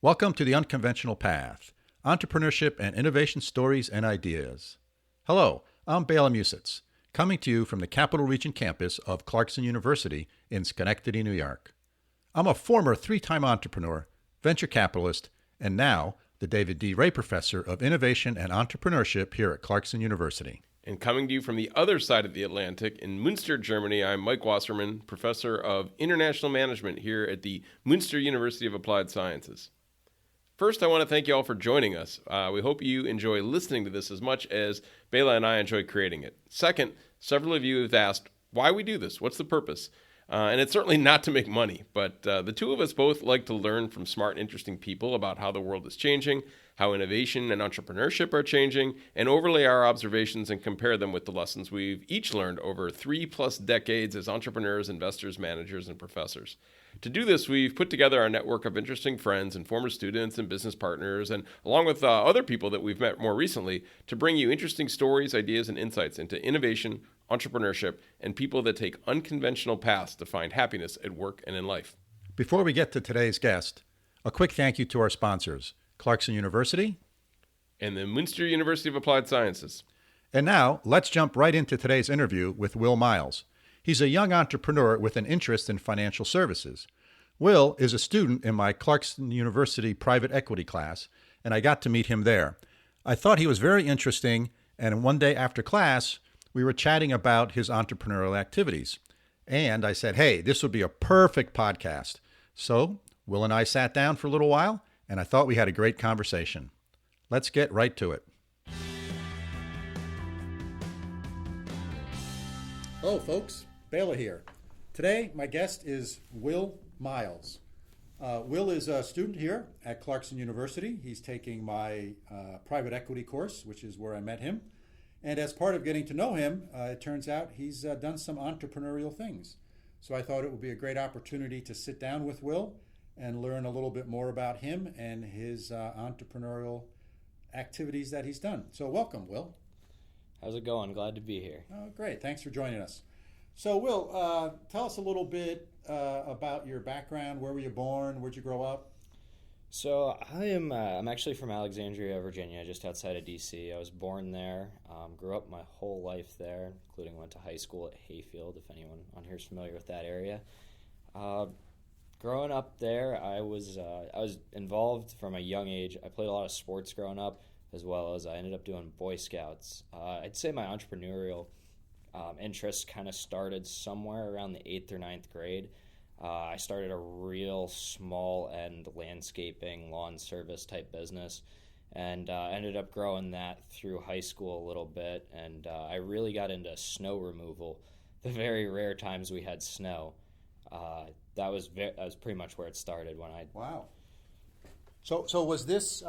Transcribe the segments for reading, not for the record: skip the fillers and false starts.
Welcome to The Unconventional Path, Entrepreneurship and Innovation Stories and Ideas. Hello, I'm Bela Musits, coming to you from the Capital Region campus of Clarkson University in Schenectady, New York. I'm a former three-time entrepreneur, venture capitalist, and now the David D. Ray Professor of Innovation and Entrepreneurship here at Clarkson University. And coming to you from the other side of the Atlantic, in Münster, Germany, I'm Mike Wasserman, Professor of International Management here at the Münster University of Applied Sciences. First, I want to thank you all for joining us. We hope you enjoy listening to this as much as Bela and I enjoy creating it. Second, several of you have asked why we do this. What's the purpose? And it's certainly not to make money, but the two of us both like to learn from smart, interesting people about how the world is changing, how innovation and entrepreneurship are changing, and overlay our observations and compare them with the lessons we've each learned over 3+ decades as entrepreneurs, investors, managers, and professors. To do this, we've put together our network of interesting friends and former students and business partners, and along with other people that we've met more recently, to bring you interesting stories, ideas, and insights into innovation, entrepreneurship, and people that take unconventional paths to find happiness at work and in life. Before we get to today's guest, a quick thank you to our sponsors, Clarkson University and the Münster University of Applied Sciences. And now, let's jump right into today's interview with Will Miles. He's a young entrepreneur with an interest in financial services. Will is a student in my Clarkson University private equity class, and I got to meet him there. I thought he was very interesting, and one day after class, we were chatting about his entrepreneurial activities. And I said, hey, this would be a perfect podcast. So Will and I sat down for a little while, and I thought we had a great conversation. Let's get right to it. Hello, folks. Bela here. Today, my guest is Will Miles. Will is a student here at Clarkson University. He's taking my private equity course, which is where I met him. And as part of getting to know him, it turns out he's done some entrepreneurial things. So I thought it would be a great opportunity to sit down with Will and learn a little bit more about him and his entrepreneurial activities that he's done. So welcome, Will. How's it going? Glad to be here. Oh, great. Thanks for joining us. So, Will, tell us a little bit about your background. Where were you born? Where'd you grow up? So I'm actually from Alexandria, Virginia, just outside of D.C. I was born there, grew up my whole life there, including went to high school at Hayfield, if anyone on here is familiar with that area. Growing up there, I was involved from a young age. I played a lot of sports growing up, as well as I ended up doing Boy Scouts. I'd say my entrepreneurial interest kind of started somewhere around the 8th or 9th grade. I started a real small end landscaping, lawn service type business, and ended up growing that through high school a little bit. And I really got into snow removal. The very rare times we had snow, that was pretty much where it started when I. Wow. So was this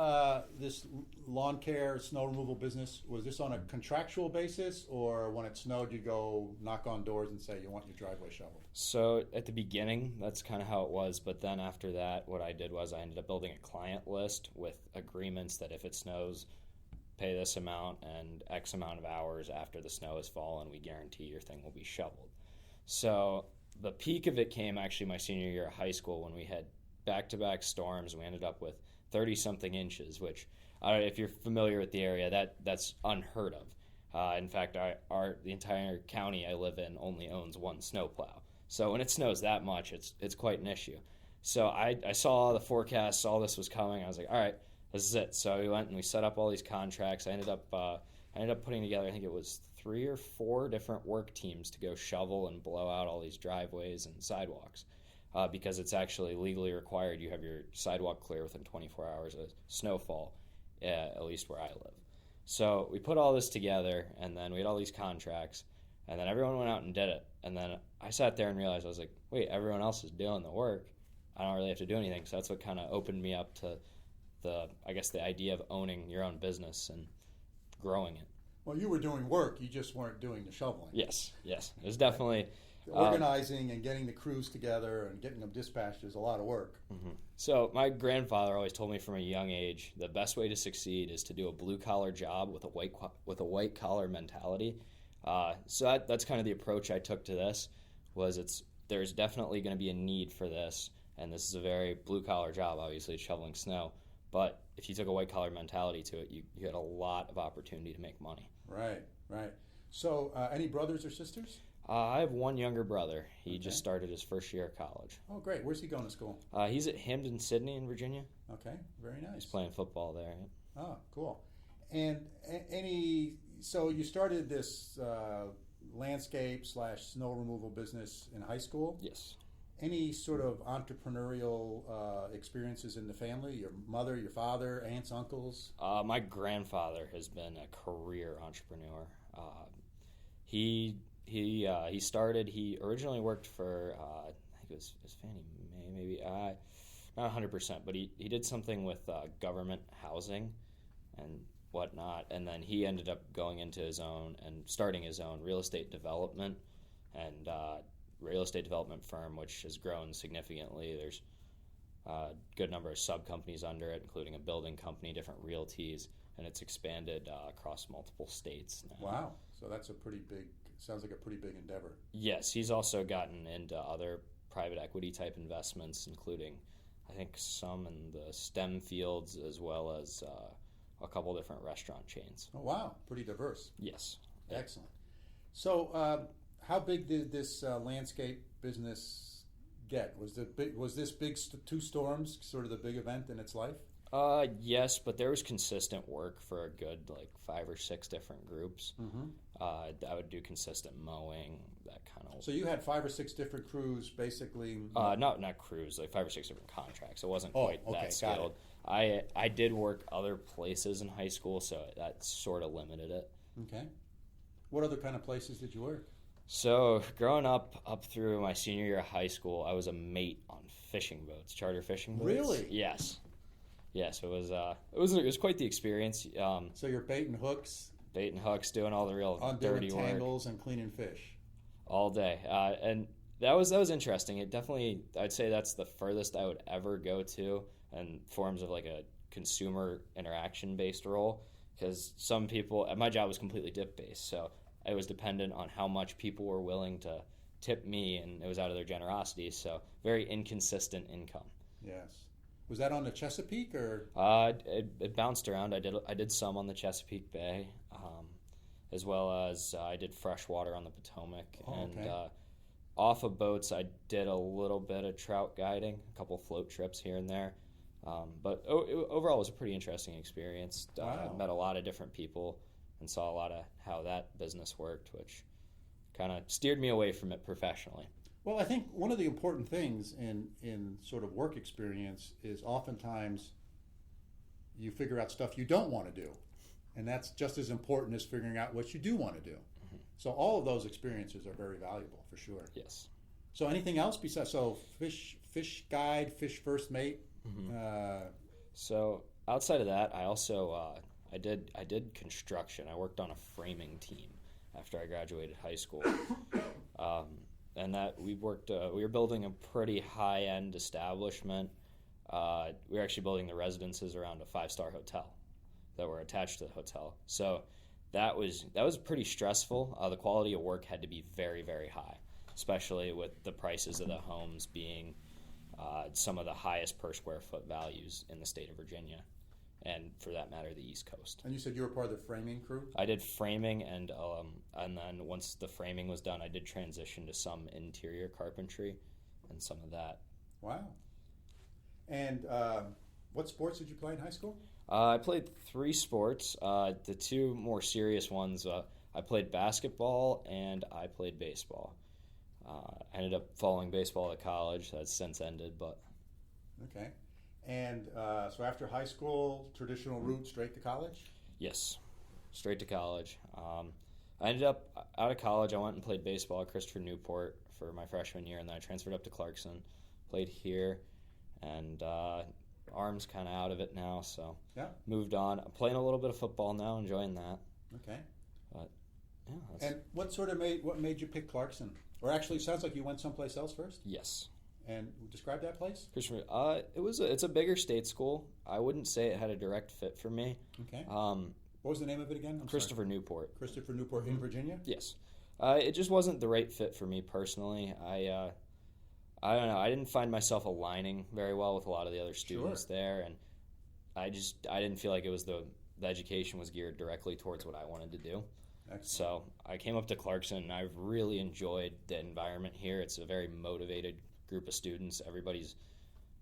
this lawn care, snow removal business, was this on a contractual basis, or when it snowed you go knock on doors and say you want your driveway shoveled? So at the beginning, that's kind of how it was, but then after that, what I did was I ended up building a client list with agreements that if it snows, pay this amount and X amount of hours after the snow has fallen, we guarantee your thing will be shoveled. So the peak of it came actually my senior year of high school when we had back-to-back storms. We ended up with 30-something inches, which, if you're familiar with the area, that's unheard of. In fact, the entire county I live in only owns one snowplow. So when it snows that much, it's quite an issue. So I saw the forecast, saw this was coming. I was like, all right, this is it. So we went and we set up all these contracts. I ended up putting together, I think it was 3 or 4 different work teams to go shovel and blow out all these driveways and sidewalks. Because it's actually legally required you have your sidewalk clear within 24 hours of snowfall, at least where I live. So we put all this together, and then we had all these contracts, and then everyone went out and did it. And then I sat there and realized, I was like, wait, everyone else is doing the work. I don't really have to do anything. So that's what kind of opened me up to the idea of owning your own business and growing it. Well, you were doing work, you just weren't doing the shoveling. Yes. It was definitely... Organizing and getting the crews together and getting them dispatched is a lot of work. Mm-hmm. So my grandfather always told me from a young age the best way to succeed is to do a blue-collar job with a white-collar mentality. So that's kind of the approach I took to this. There's definitely going to be a need for this, and this is a very blue-collar job, obviously, shoveling snow. But if you took a white-collar mentality to it, you had a lot of opportunity to make money. Right. So, any brothers or sisters? I have one younger brother. He just started his first year of college. Oh, great. Where's he going to school? He's at Hamden Sydney in Virginia. Okay, very nice. He's playing football there. Oh, cool. And so you started this landscape / snow removal business in high school? Yes. Any sort of entrepreneurial experiences in the family? Your mother, your father, aunts, uncles? My grandfather has been a career entrepreneur. He originally worked for I think it was Fannie Mae, maybe not 100%, but he did something with government housing and whatnot, and then he ended up going into his own and starting his own real estate development and real estate development firm, which has grown significantly. There's a good number of sub-companies under it, including a building company, different realties, and it's expanded across multiple states now. Wow. So that's sounds like a pretty big endeavor. Yes, he's also gotten into other private equity type investments, including I think some in the STEM fields as well as a couple different restaurant chains. Oh, wow. Pretty diverse. Yes. Excellent. So how big did this landscape business get? Was this big two storms sort of the big event in its life? Yes, but there was consistent work for a good 5 or 6 different groups. Mm-hmm. I would do consistent mowing, that kind of. So you had 5 or 6 different crews, basically. Not crews, 5 or 6 different contracts. It wasn't quite that scaled. I did work other places in high school, so that sort of limited it. Okay. What other kind of places did you work? So growing up through my senior year of high school, I was a mate on fishing boats, charter fishing boats. Really? Yes. Yes, it was quite the experience. So you're baiting hooks, doing all the real dirty work, tangles, and cleaning fish all day, and that was interesting. It definitely, I'd say that's the furthest I would ever go to, in forms of a consumer interaction based role, because some people, my job was completely tip based, so I was dependent on how much people were willing to tip me, and it was out of their generosity. So very inconsistent income. Yes. Was that on the Chesapeake or? It bounced around. I did some on the Chesapeake Bay, as well as I did freshwater on the Potomac, and off of boats I did a little bit of trout guiding, a couple float trips here and there. But overall, it was a pretty interesting experience. Wow. Met a lot of different people and saw a lot of how that business worked, which kind of steered me away from it professionally. Well, I think one of the important things in sort of work experience is oftentimes you figure out stuff you don't want to do. And that's just as important as figuring out what you do want to do. Mm-hmm. So all of those experiences are very valuable, for sure. Yes. So anything else besides, fish guide, fish first mate? Mm-hmm. So outside of that, I also, I did construction. I worked on a framing team after I graduated high school. And that we were building a pretty high-end establishment. We were actually building the residences around a 5-star hotel that were attached to the hotel. So that was pretty stressful. The quality of work had to be very, very high, especially with the prices of the homes being some of the highest per square foot values in the state of Virginia, and for that matter, the East Coast. And you said you were part of the framing crew? I did framing, and then once the framing was done, I did transition to some interior carpentry and some of that. Wow. And what sports did you play in high school? I played 3 sports. The 2 more serious ones, I played basketball and I played baseball. I ended up following baseball at college. That's since ended, but... Okay. And so after high school, traditional route, straight to college? Yes, straight to college. I ended up out of college. I went and played baseball at Christopher Newport for my freshman year, and then I transferred up to Clarkson, played here, and arm's kind of out of it now, so moved on. I'm playing a little bit of football now, enjoying that. Okay. But yeah. And what made you pick Clarkson? Or actually, it sounds like you went someplace else first? Yes. And describe that place? Christopher, it's a bigger state school. I wouldn't say it had a direct fit for me. Okay. What was the name of it again? Christopher Newport. Christopher Newport in Virginia? Yes. It just wasn't the right fit for me personally. I don't know. I didn't find myself aligning very well with a lot of the other students there, and I didn't feel like it was the education was geared directly towards what I wanted to do. Excellent. So I came up to Clarkson, and I've really enjoyed the environment here. It's a very motivated group of students. Everybody's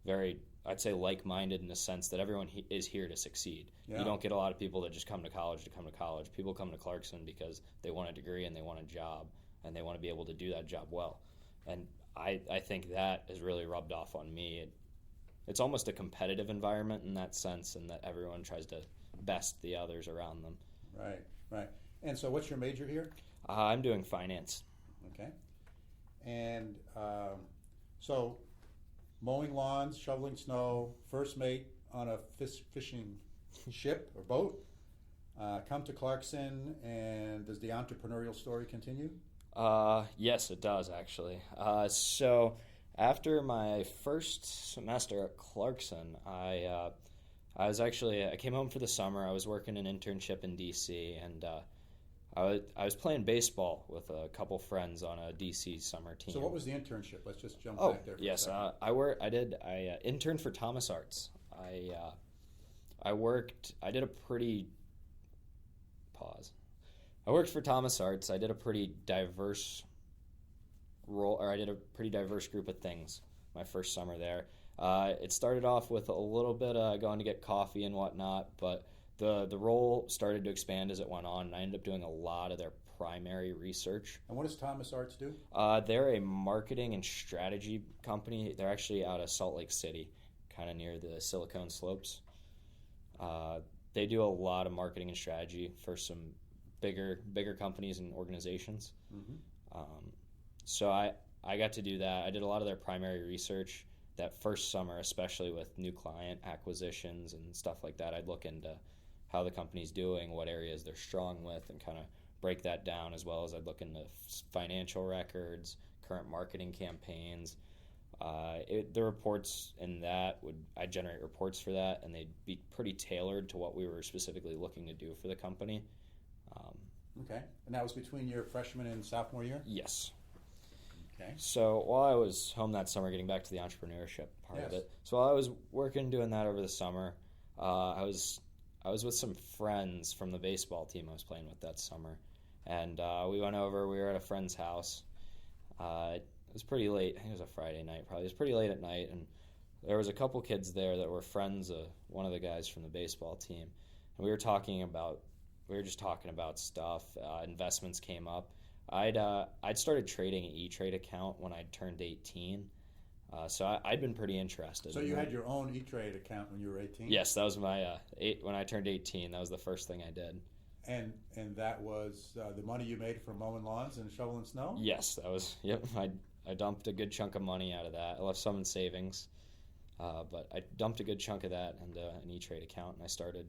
very, I'd say, like-minded in the sense that everyone is here to succeed. Yeah. You don't get a lot of people that just come to college to come to college. People come to Clarkson because they want a degree and they want a job, and they want to be able to do that job well. And I think that has really rubbed off on me. It's almost a competitive environment in that sense, and that everyone tries to best the others around them. Right. And so what's your major here? I'm doing finance. Okay. And so mowing lawns, shoveling snow, first mate on a fishing ship or boat, come to Clarkson, and does the entrepreneurial story continue? Yes, it does, actually. So after my first semester at Clarkson, I came home for the summer. I was working an internship in DC, and I was playing baseball with a couple friends on a DC summer team. So what was the internship? Let's just jump back there for a second. I interned for Thomas Arts. I worked for Thomas Arts. I did a pretty diverse role, or I did a pretty diverse group of things my first summer there. It started off with a little bit going to get coffee and whatnot, but the role started to expand as it went on, and I ended up doing a lot of their primary research. And what does Thomas Arts do? They're a marketing and strategy company. They're actually out of Salt Lake City, kind of near the Silicon Slopes. They do a lot of marketing and strategy for some bigger companies and organizations. Mm-hmm. So I got to do that. I did a lot of their primary research that first summer, especially with new client acquisitions and stuff like that. I'd look into how the company's doing, what areas they're strong with, and kind of break that down, as well as I'd look into financial records, current marketing campaigns. The reports in that I'd generate reports for that, and they'd be pretty tailored to what we were specifically looking to do for the company. Okay. And that was between your freshman and sophomore year? Yes. Okay. So while I was home that summer, getting back to the entrepreneurship part of it, so while I was working doing that over the summer, I was with some friends from the baseball team I was playing with that summer, and we went over. We were at a friend's house. It was pretty late. I think it was a Friday night. Probably it was pretty late at night, and there was a couple kids there that were friends of one of the guys from the baseball team, and we were just talking about stuff. Investments came up. I'd started trading an E-Trade account when I'd turned 18, so I'd been pretty interested. So you had your own E-Trade account when you were 18? Yes, that was my when I turned 18. That was the first thing I did. And that was the money you made from mowing lawns and shoveling snow? Yes, that was. Yep, I dumped a good chunk of money out of that. I left some in savings, but I dumped a good chunk of that into an E-Trade account, and I started.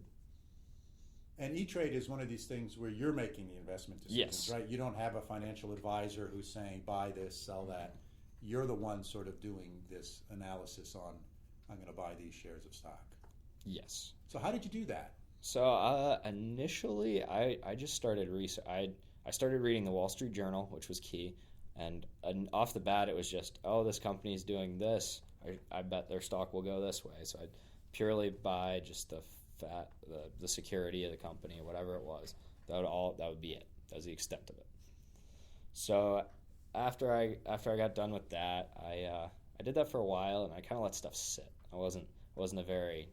And E-Trade is one of these things where you're making the investment decisions, yes. Right? You don't have a financial advisor who's saying, buy this, sell that. You're the one sort of doing this analysis on, I'm going to buy these shares of stock. Yes. So how did you do that? So initially, I just started I started reading the Wall Street Journal, which was key. And off the bat, it was just, this company's doing this. I bet their stock will go this way. So I'd purely buy just the security of the company or whatever it was. That would be it. That was the extent of it. So after I got done with that, I did that for a while, and I kind of let stuff sit. I wasn't a very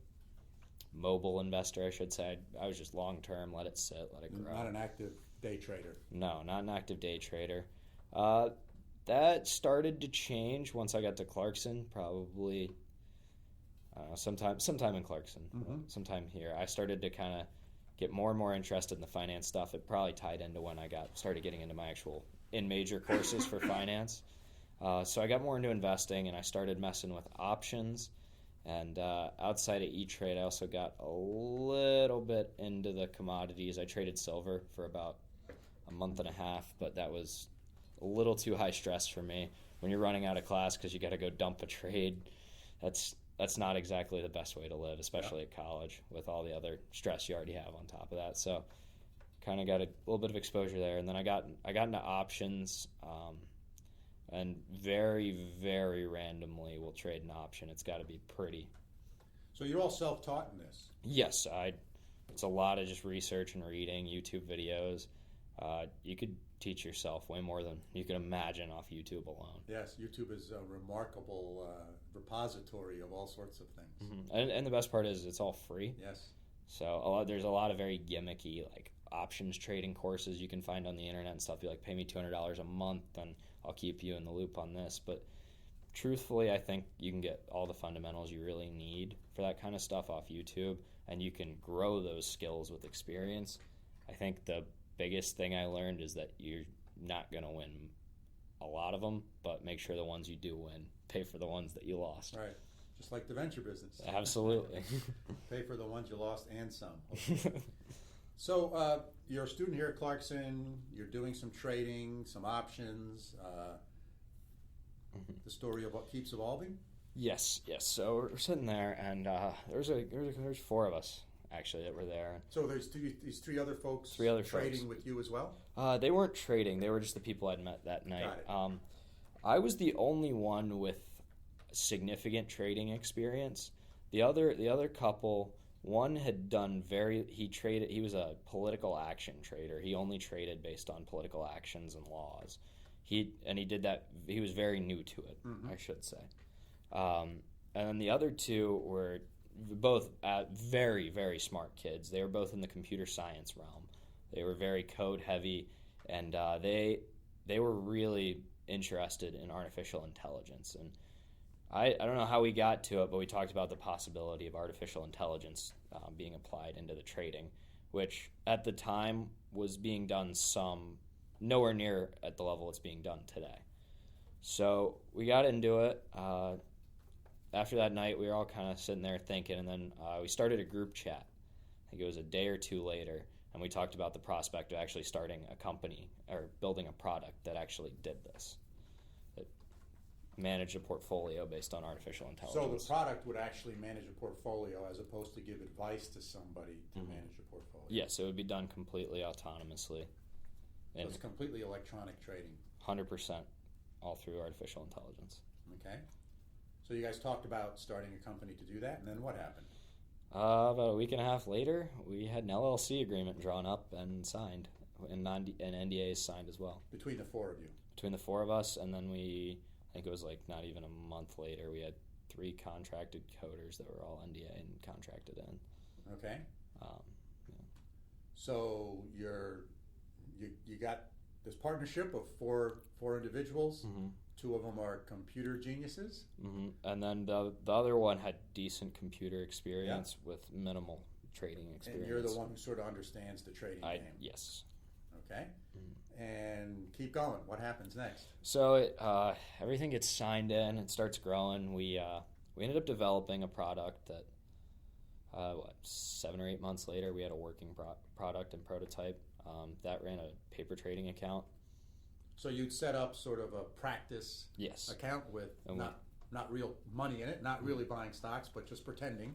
mobile investor, I should say. I was just long term, let it sit, let it grow. Not an active day trader. No, not an active day trader. That started to change once I got to Clarkson, probably sometime in Clarkson, sometime here. I started to kind of get more and more interested in the finance stuff. It probably tied into when I started getting into my actual in-major courses for finance. So I got more into investing, and I started messing with options. And outside of E-Trade, I also got a little bit into the commodities. I traded silver for about a month and a half, but that was a little too high stress for me. When you're running out of class because you got to go dump a trade, that's not exactly the best way to live, especially at college with all the other stress you already have on top of that. So kind of got a little bit of exposure there, and then I got into options. And very, very randomly we'll trade an option. It's got to be pretty. So you're all self-taught in this? Yes, it's a lot of just research and reading, YouTube videos. You could teach yourself way more than you can imagine off YouTube alone. Yes, YouTube is a remarkable repository of all sorts of things. Mm-hmm. And the best part is it's all free. Yes. So there's a lot of very gimmicky like options trading courses you can find on the internet and stuff. You like, pay me $200 a month and I'll keep you in the loop on this. But truthfully, I think you can get all the fundamentals you really need for that kind of stuff off YouTube, and you can grow those skills with experience. I think the biggest thing I learned is that you're not going to win a lot of them, but make sure the ones you do win pay for the ones that you lost. Right. Just like the venture business. Absolutely. Pay for the ones you lost and some. So you're a student here at Clarkson. You're doing some trading, some options. The story of what keeps evolving? Yes. So we're sitting there, and there's four of us actually that were there. So there's these three other folks trading with you as well? They weren't trading. They were just the people I'd met that night. Got it. I was the only one with significant trading experience. The other couple, one had done he was a political action trader. He only traded based on political actions and laws. He did that. He was very new to it, I should say. And then the other two were both very, very smart kids. They were both in the computer science realm. They were very code heavy, and they were really interested in artificial intelligence. And I don't know how we got to it, but we talked about the possibility of artificial intelligence being applied into the trading, which at the time was being done nowhere near at the level it's being done today. So we got into it. After that night, we were all kind of sitting there thinking, and then we started a group chat. I think it was a day or two later, and we talked about the prospect of actually starting a company or building a product that actually did this, that managed a portfolio based on artificial intelligence. So the product would actually manage a portfolio as opposed to give advice to somebody to manage a portfolio? Yes, it would be done completely autonomously. So it's completely electronic trading? 100%, all through artificial intelligence. Okay. So you guys talked about starting a company to do that, and then what happened? About a week and a half later, we had an LLC agreement drawn up and signed, and NDAs signed as well. Between the four of you? Between the four of us, and then I think it was like not even a month later, we had 3 contracted coders that were all NDA and contracted in. Okay. Yeah. So you got this partnership of four individuals. 2 of them are computer geniuses. And then the other one had decent computer experience with minimal trading experience. And you're the one who sort of understands the trading game. Yes. Okay. And keep going. What happens next? So everything gets signed in. It starts growing. We ended up developing a product that 7 or 8 months later, we had a working product and prototype that ran a paper trading account. So you'd set up sort of a practice account with not real money in it, not really buying stocks, but just pretending.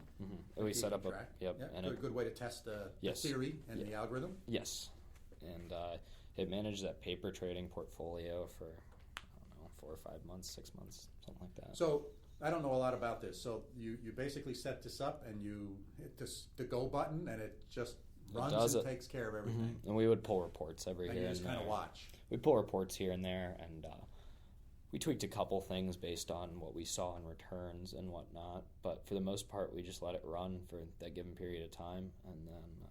And we set up a good way to test the theory and the algorithm. Yes, and it managed that paper trading portfolio for 4 or 5 months, 6 months, something like that. So I don't know a lot about this. So you basically set this up and you hit the go button and it just runs and takes care of everything. And we would pull reports every here and there. And you just kind of watch. We'd pull reports here and there, and we tweaked a couple things based on what we saw in returns and whatnot. But for the most part, we just let it run for that given period of time, and then.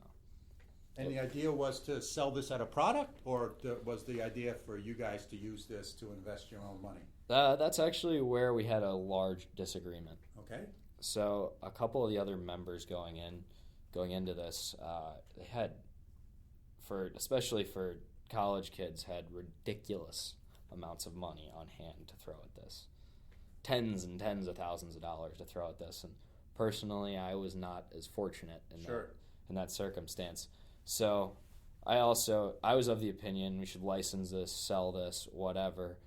And the idea was to sell this at a product, or was the idea for you guys to use this to invest your own money? That's actually where we had a large disagreement. Okay. So a couple of the other members going into this, they had, especially for college kids, had ridiculous amounts of money on hand to throw at this. Tens and tens of thousands of dollars to throw at this. And personally, I was not as fortunate in that circumstance. So I was of the opinion we should license this, sell this, whatever.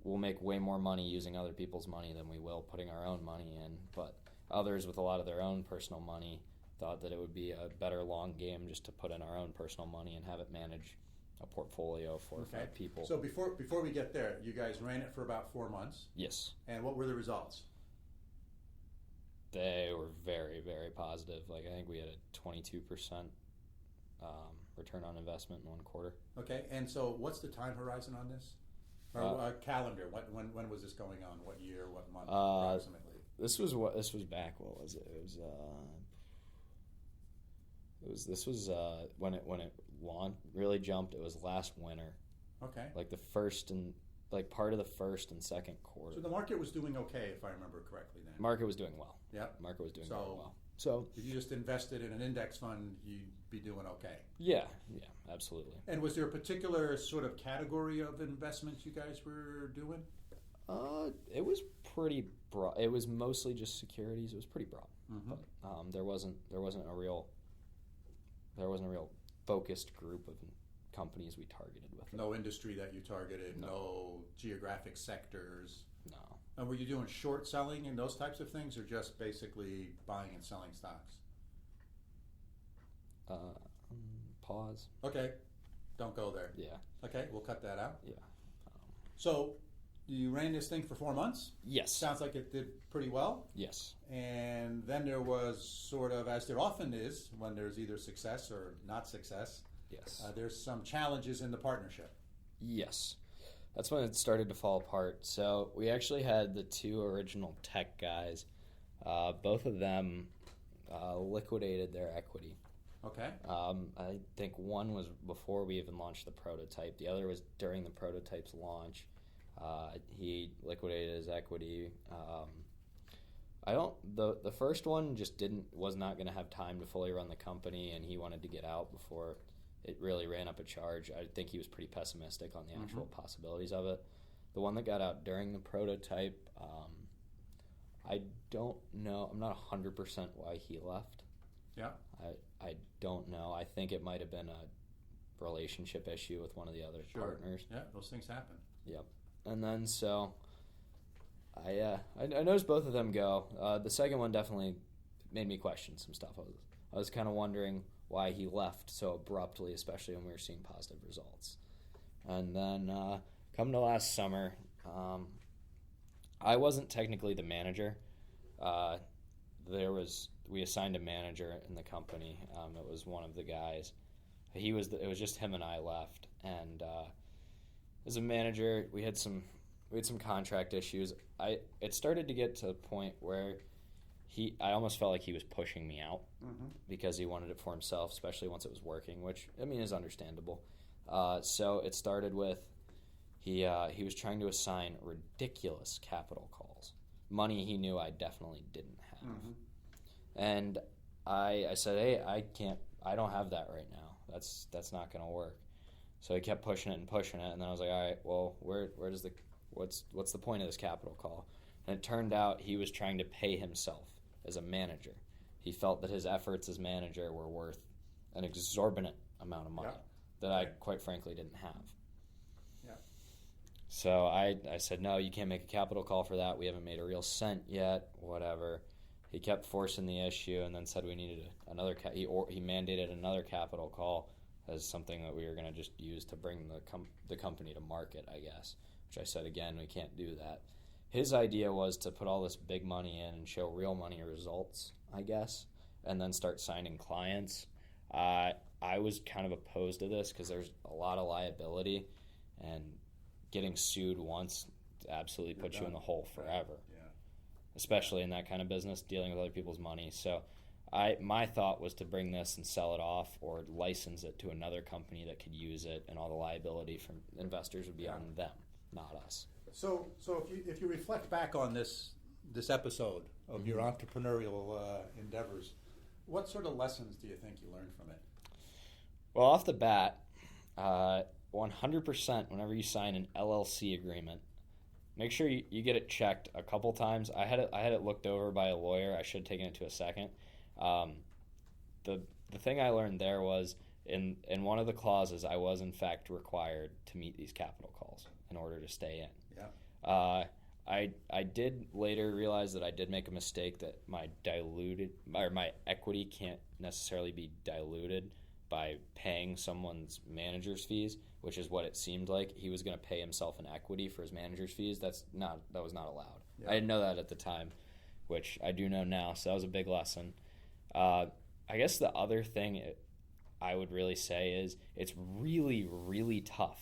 We'll make way more money using other people's money than we will putting our own money in. But others with a lot of their own personal money thought that it would be a better long game just to put in our own personal money and have it manage a portfolio of 4 or 5 people. So before we get there, you guys ran it for about 4 months. Yes. And what were the results? They were very, very positive. Like, I think we had a 22% return on investment in 1 quarter. Okay, and so what's the time horizon on this? Or calendar? When was this going on? What year? What month? Approximately. This was back. What was it? This was when it really jumped. It was last winter. Okay. Like the first and part of the first and second quarter. So the market was doing okay, if I remember correctly. Then market was doing well. Yeah. Market was doing very well. So if you just invested in an index fund, you'd be doing okay. Yeah, absolutely. And was there a particular sort of category of investments you guys were doing? It was pretty broad. It was mostly just securities. It was pretty broad. Mm-hmm. But there wasn't a real focused group of companies we targeted with it. No industry that you targeted. No geographic sectors. No. And were you doing short selling and those types of things, or just basically buying and selling stocks? Pause. Okay, don't go there. Yeah. Okay, we'll cut that out. Yeah. So you ran this thing for 4 months? Yes. Sounds like it did pretty well. Yes. And then there was sort of, as there often is, when there's either success or not success, yes, there's some challenges in the partnership. Yes. That's when it started to fall apart. So we actually had the 2 original tech guys. Both of them liquidated their equity. Okay. I think one was before we even launched the prototype. The other was during the prototype's launch. He liquidated his equity. The first one just was not going to have time to fully run the company, and he wanted to get out before it really ran up a charge. I think he was pretty pessimistic on the actual possibilities of it. The one that got out during the prototype, I don't know. I'm not 100% why he left. Yeah. I don't know. I think it might have been a relationship issue with one of the other partners. Yeah, those things happen. Yep. And then so I noticed both of them go. The second one definitely made me question some stuff. I was kind of wondering why he left so abruptly, especially when we were seeing positive results. And then come to last summer, I wasn't technically the manager. We assigned a manager in the company. It was one of the guys. It was just him and I left. And as a manager, we had some contract issues. It started to get to a point where I almost felt like he was pushing me out because he wanted it for himself, especially once it was working, which is understandable. So it started with he was trying to assign ridiculous capital calls, money he knew I definitely didn't have. And I said, hey, I don't have that right now. That's not going to work. So he kept pushing it, and then I was like, all right, well, what's the point of this capital call? And it turned out he was trying to pay himself as a manager. He felt that his efforts as manager were worth an exorbitant amount of money that I, quite frankly, didn't have. Yeah. So I said, no, you can't make a capital call for that. We haven't made a real cent yet, whatever. He kept forcing the issue and then said we needed another he mandated another capital call as something that we were going to just use to bring the company to market, I guess, which I said, again, we can't do that. His idea was to put all this big money in and show real money results, I guess, and then start signing clients. I was kind of opposed to this because there's a lot of liability, and getting sued once absolutely puts you in the hole forever. Yeah. Especially in that kind of business, dealing with other people's money. So my thought was to bring this and sell it off or license it to another company that could use it, and all the liability from investors would be on them, not us. So if you reflect back on this episode of your entrepreneurial endeavors, what sort of lessons do you think you learned from it? Well, off the bat, 100% whenever you sign an LLC agreement, make sure you get it checked a couple times. I had it looked over by a lawyer. I should have taken it to a second. The thing I learned there was in one of the clauses, I was in fact required to meet these capital calls in order to stay in. Yeah. I did later realize that I did make a mistake, that my equity can't necessarily be diluted by paying someone's manager's fees, which is what it seemed like. He was going to pay himself in equity for his manager's fees. That was not allowed. I didn't know that at the time, which I do know now, so that was a big lesson. I guess the other thing I would really say is it's really, really tough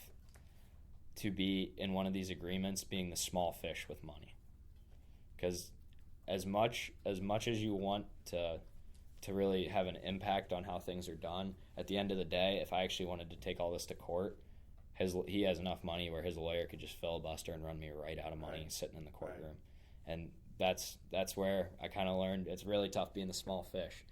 to be in one of these agreements being the small fish with money. Because as much as you want to really have an impact on how things are done, at the end of the day, if I actually wanted to take all this to court, he has enough money where his lawyer could just filibuster and run me right out of money sitting in the courtroom. And that's where I kind of learned it's really tough being the small fish.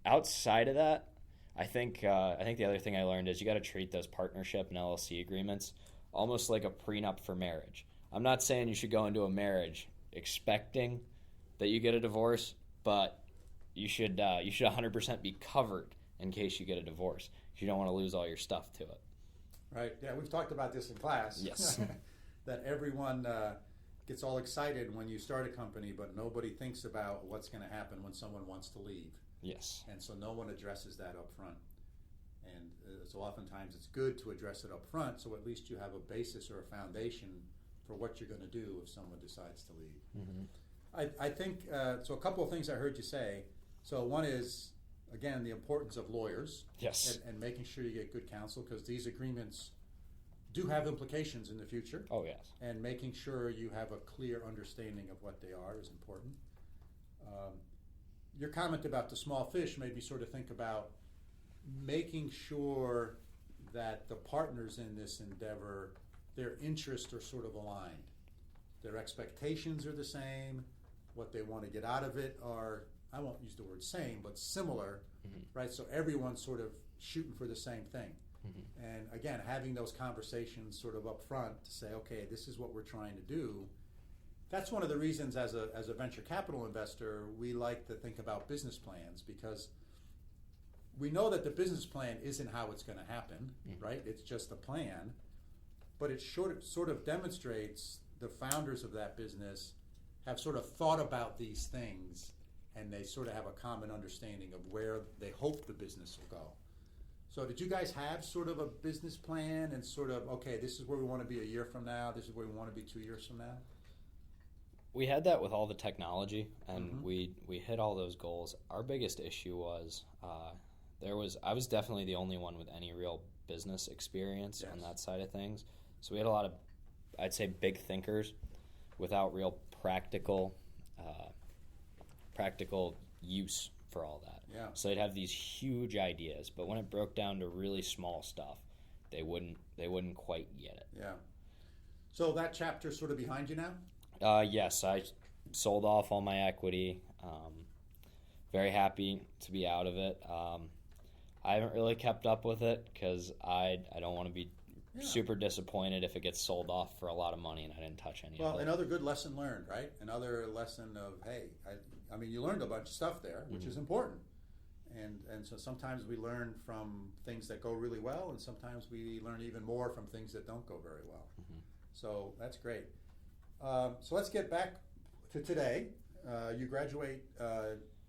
Outside of that, I think the other thing I learned is you got to treat those partnership and LLC agreements almost like a prenup for marriage. I'm not saying you should go into a marriage expecting that you get a divorce, but you should 100% be covered in case you get a divorce. You don't want to lose all your stuff to it. Right. Yeah, we've talked about this in class. Yes. That everyone gets all excited when you start a company, but nobody thinks about what's going to happen when someone wants to leave. Yes. And so no one addresses that up front. And so oftentimes it's good to address it up front, so at least you have a basis or a foundation for what you're going to do if someone decides to leave. Mm-hmm. I think, so a couple of things I heard you say. So one is, again, the importance of lawyers. Yes. And making sure you get good counsel, because these agreements do have implications in the future. Oh, yes. And making sure you have a clear understanding of what they are is important. Your comment about the small fish made me sort of think about making sure that the partners in this endeavor, their interests are sort of aligned. Their expectations are the same. What they want to get out of it are, I won't use the word same, but similar, right? So everyone's sort of shooting for the same thing. Mm-hmm. And again, having those conversations sort of up front to say, okay, this is what we're trying to do. That's one of the reasons as a venture capital investor, we like to think about business plans, because we know that the business plan isn't how it's going to happen, right? It's just a plan, but it sort of demonstrates the founders of that business have sort of thought about these things, and they sort of have a common understanding of where they hope the business will go. So did you guys have sort of a business plan and sort of, okay, this is where we want to be a year from now, this is where we want to be 2 years from now? We had that with all the technology, and we hit all those goals. Our biggest issue was I was definitely the only one with any real business experience on that side of things. So we had a lot of, I'd say, big thinkers without real practical use for all that. Yeah. So they'd have these huge ideas, but when it broke down to really small stuff, they wouldn't quite get it. Yeah. So that chapter's sort of behind you now? Yes, I sold off all my equity. Very happy to be out of it. I haven't really kept up with it because I don't want to be super disappointed if it gets sold off for a lot of money and I didn't touch any of it. Well, another good lesson learned, right? Another lesson of, hey, I mean, you learned a bunch of stuff there, which is important. And so sometimes we learn from things that go really well, and sometimes we learn even more from things that don't go very well. So that's great. So let's get back to today. You graduate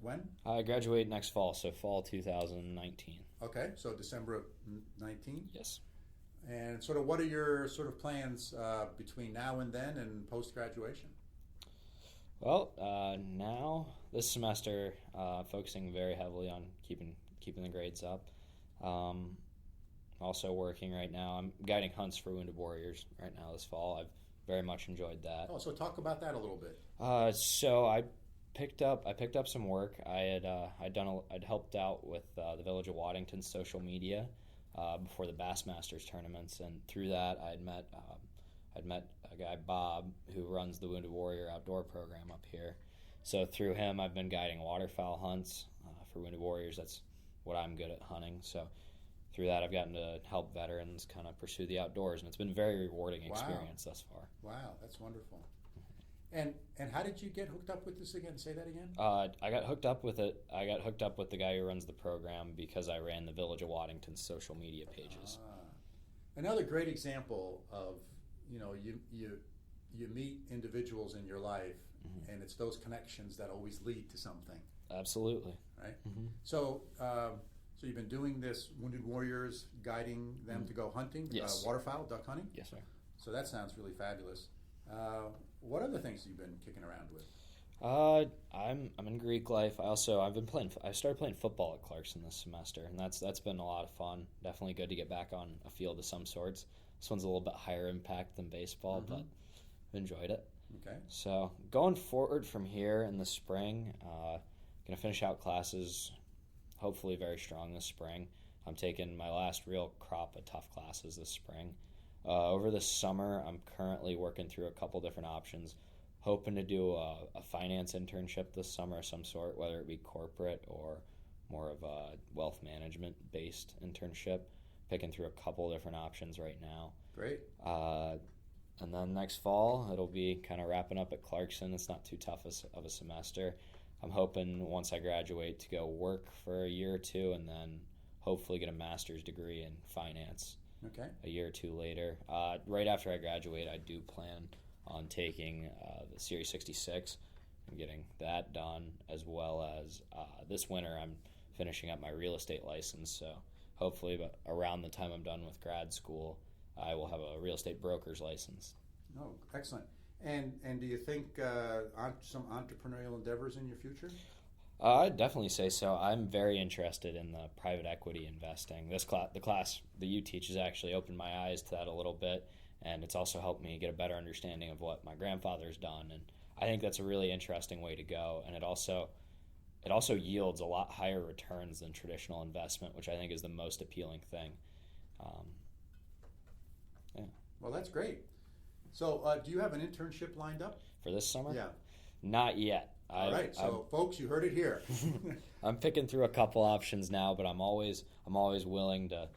when? I graduate next fall, so fall 2019. Okay, so December of 19? Yes. And sort of what are your sort of plans between now and then and post-graduation? Well, now this semester, focusing very heavily on keeping the grades up. Also working right now. I'm guiding hunts for wounded warriors right now this fall. I've very much enjoyed that. Oh, so talk about that a little bit. So I picked up some work. I'd helped out with the Village of Waddington's social media before the Bassmasters tournaments, and through that I'd met a guy, Bob, who runs the Wounded Warrior outdoor program up here. So through him, I've been guiding waterfowl hunts for Wounded Warriors. That's what I'm good at hunting. So through that, I've gotten to help veterans kind of pursue the outdoors, and it's been a very rewarding experience thus far. Wow, that's wonderful. And how did you get hooked up with this again? Say that again. I got hooked up with it. I got hooked up with the guy who runs the program because I ran the Village of Waddington's social media pages. Another great example of, you meet individuals in your life, and it's those connections that always lead to something. Absolutely. Right. So, so you've been doing this Wounded Warriors, guiding them to go hunting, Yes. waterfowl, duck hunting. Yes, sir. So that sounds really fabulous. What other things have you been kicking around with? I'm in Greek life. I started playing football at Clarkson this semester, and that's been a lot of fun. Definitely good to get back on a field of some sorts. This one's a little bit higher impact than baseball, but I've enjoyed it. Okay. So going forward from here in the spring, gonna finish out classes, hopefully very strong this spring. I'm taking my last real crop of tough classes this spring. Over the summer, I'm currently working through a couple different options. Hoping to do a finance internship this summer of some sort, whether it be corporate or more of a wealth management based internship. Picking through a couple different options right now. Great. And then next fall, it'll be kind of wrapping up at Clarkson. It's not too tough of a semester. I'm hoping once I graduate to go work for a year or two and then hopefully get a master's degree in finance a year or two later. Right after I graduate, I do plan on taking the Series 66 and getting that done, as well as this winter I'm finishing up my real estate license. So hopefully around the time I'm done with grad school, I will have a real estate broker's license. Oh, excellent. And do you think some entrepreneurial endeavors in your future? I'd definitely say so. I'm very interested in the private equity investing. The class that you teach has actually opened my eyes to that a little bit, and it's also helped me get a better understanding of what my grandfather's done. And I think that's a really interesting way to go. And it also yields a lot higher returns than traditional investment, which I think is the most appealing thing. Well, that's great. So do you have an internship lined up? For this summer? Yeah. Not yet. All right. So, folks, you heard it here. I'm picking through a couple options now, but I'm always willing to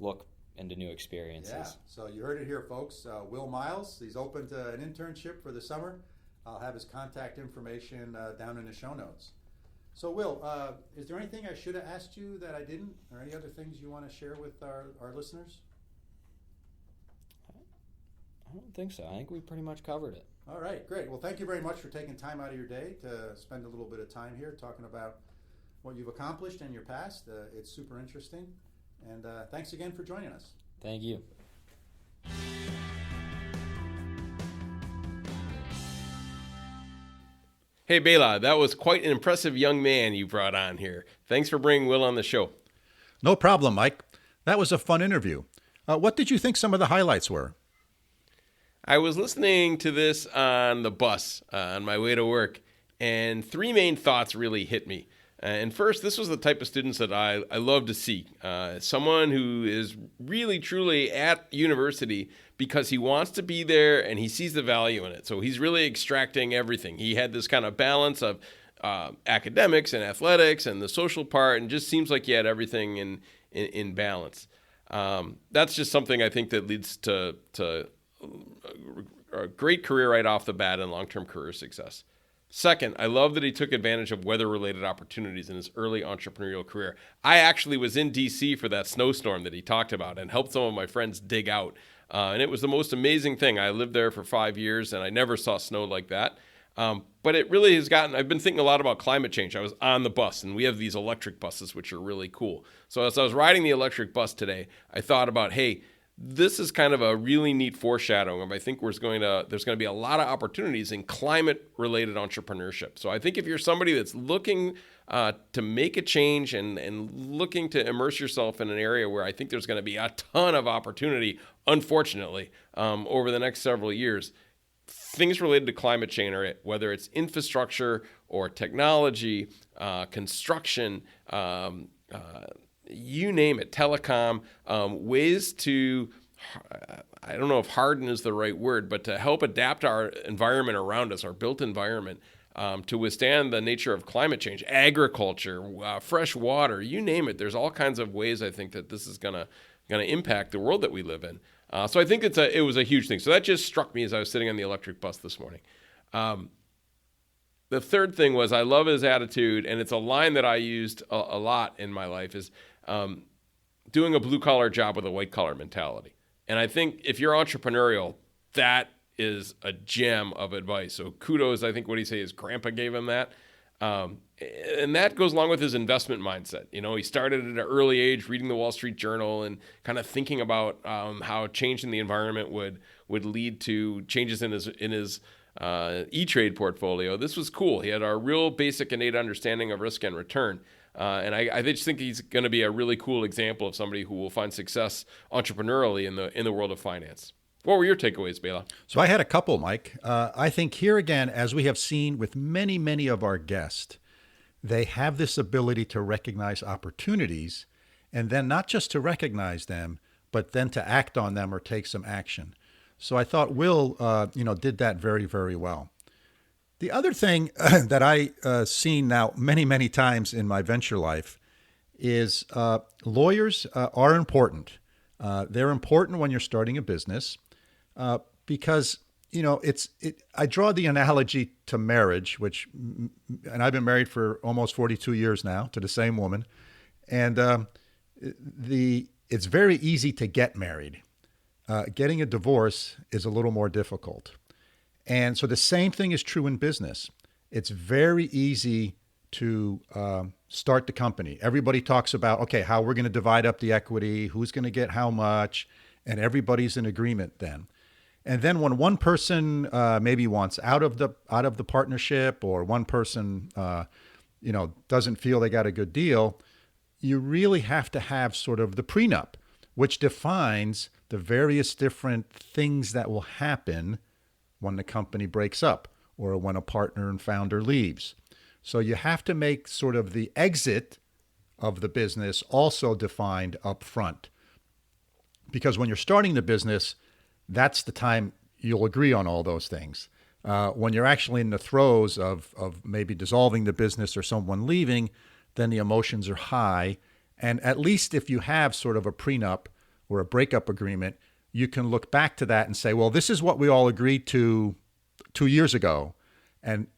look into new experiences. Yeah. So you heard it here, folks. Will Miles, he's open to an internship for the summer. I'll have his contact information down in the show notes. So, Will, is there anything I should have asked you that I didn't, or any other things you want to share with our listeners? I don't think so. I think we pretty much covered it. All right, great. Well, thank you very much for taking time out of your day to spend a little bit of time here talking about what you've accomplished in your past. It's super interesting. And thanks again for joining us. Thank you. Hey, Bela, that was quite an impressive young man you brought on here. Thanks for bringing Will on the show. No problem, Mike. That was a fun interview. What did you think some of the highlights were? I was listening to this on the bus on my way to work, and three main thoughts really hit me. And first, this was the type of students that I love to see. Someone who is really, truly at university because he wants to be there and he sees the value in it. So he's really extracting everything. He had this kind of balance of academics and athletics and the social part, and just seems like he had everything in balance. That's just something I think that leads to a great career right off the bat and long-term career success. Second, I love that he took advantage of weather-related opportunities in his early entrepreneurial career. I actually was in D.C. for that snowstorm that he talked about and helped some of my friends dig out. And it was the most amazing thing. I lived there for 5 years, and I never saw snow like that. But it really has I've been thinking a lot about climate change. I was on the bus, and we have these electric buses, which are really cool. So as I was riding the electric bus today, I thought about, hey, this is kind of a really neat foreshadowing of I think there's going to be a lot of opportunities in climate-related entrepreneurship. So I think if you're somebody that's looking to make a change and looking to immerse yourself in an area where I think there's going to be a ton of opportunity, unfortunately, over the next several years, things related to climate change, whether it's infrastructure or technology, construction, you name it, telecom, ways to, I don't know if harden is the right word, but to help adapt our environment around us, our built environment, to withstand the nature of climate change, agriculture, fresh water, you name it. There's all kinds of ways I think that this is gonna impact the world that we live in. So I think it was a huge thing. So that just struck me as I was sitting on the electric bus this morning. The third thing was I love his attitude, and it's a line that I used a lot in my life, is doing a blue-collar job with a white-collar mentality. And I think if you're entrepreneurial, that is a gem of advice. So kudos, I think what he say is Grandpa gave him that. And that goes along with his investment mindset. He started at an early age reading the Wall Street Journal and kind of thinking about how changing the environment would lead to changes in his E-Trade portfolio. This was cool. He had a real basic innate understanding of risk and return. And I just think he's going to be a really cool example of somebody who will find success entrepreneurially in the world of finance. What were your takeaways, Bela? So I had a couple, Mike. I think here again, as we have seen with many, many of our guests, they have this ability to recognize opportunities, and then not just to recognize them, but then to act on them or take some action. So I thought Will, did that very, very well. The other thing that I seen now many, many times in my venture life is lawyers are important. They're important when you're starting a business because I draw the analogy to marriage, and I've been married for almost 42 years now to the same woman, and it's very easy to get married. Getting a divorce is a little more difficult. And so the same thing is true in business. It's very easy to start the company. Everybody talks about, okay, how we're going to divide up the equity, who's going to get how much, and everybody's in agreement then. And then when one person maybe wants out of the partnership, or one person doesn't feel they got a good deal, you really have to have sort of the prenup, which defines the various different things that will happen when the company breaks up or when a partner and founder leaves. So you have to make sort of the exit of the business also defined up front. Because when you're starting the business, that's the time you'll agree on all those things. When you're actually in the throes of maybe dissolving the business or someone leaving, then the emotions are high. And at least if you have sort of a prenup or a breakup agreement, you can look back to that and say, well, this is what we all agreed to 2 years ago. And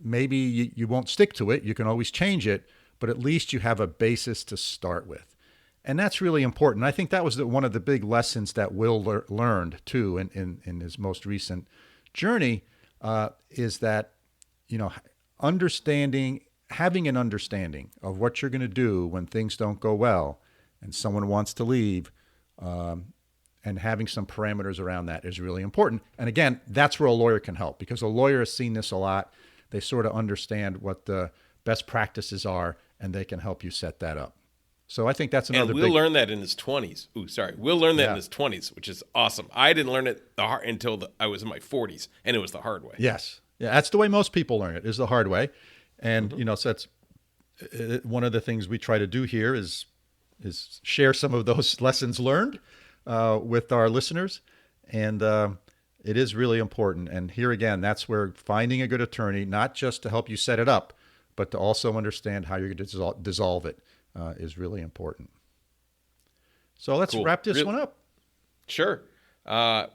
maybe you won't stick to it. You can always change it, but at least you have a basis to start with. And that's really important. I think that was one of the big lessons that Will learned too in his most recent journey, is that, having an understanding of what you're going to do when things don't go well and someone wants to leave, and having some parameters around that is really important. And again, that's where a lawyer can help, because a lawyer has seen this a lot. They sort of understand what the best practices are, and they can help you set that up. So I think that's another and Will learned that in his 20s. Will learned that in his 20s, which is awesome. I didn't learn it until I was in my 40s, and it was the hard way. Yes. Yeah, that's the way most people learn it, is the hard way. And, so that's one of the things we try to do here is share some of those lessons learned with our listeners. And it is really important. And here again, that's where finding a good attorney, not just to help you set it up, but to also understand how you're going to dissolve it, is really important. So let's wrap this one up. Sure.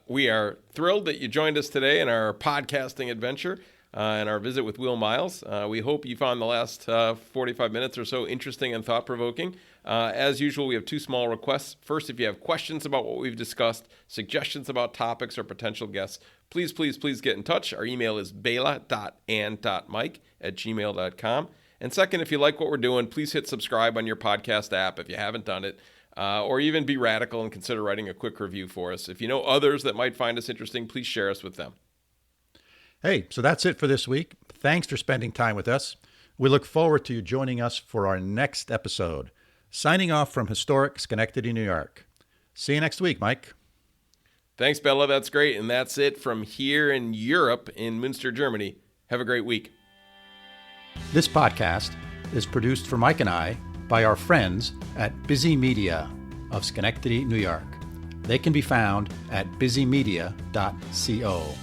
We are thrilled that you joined us today in our podcasting adventure and our visit with Will Miles. We hope you found the last 45 minutes or so interesting and thought-provoking. As usual, we have two small requests. First, if you have questions about what we've discussed, suggestions about topics or potential guests, please get in touch. Our email is bela.and.mike@gmail.com. And second, if you like what we're doing, please hit subscribe on your podcast app if you haven't done it, or even be radical and consider writing a quick review for us. If you know others that might find us interesting, please share us with them. Hey, so that's it for this week. Thanks for spending time with us. We look forward to you joining us for our next episode. Signing off from historic Schenectady, New York. See you next week, Mike. Thanks, Bela. That's great. And that's it from here in Europe, in Münster, Germany. Have a great week. This podcast is produced for Mike and I by our friends at Busy Media of Schenectady, New York. They can be found at busymedia.co.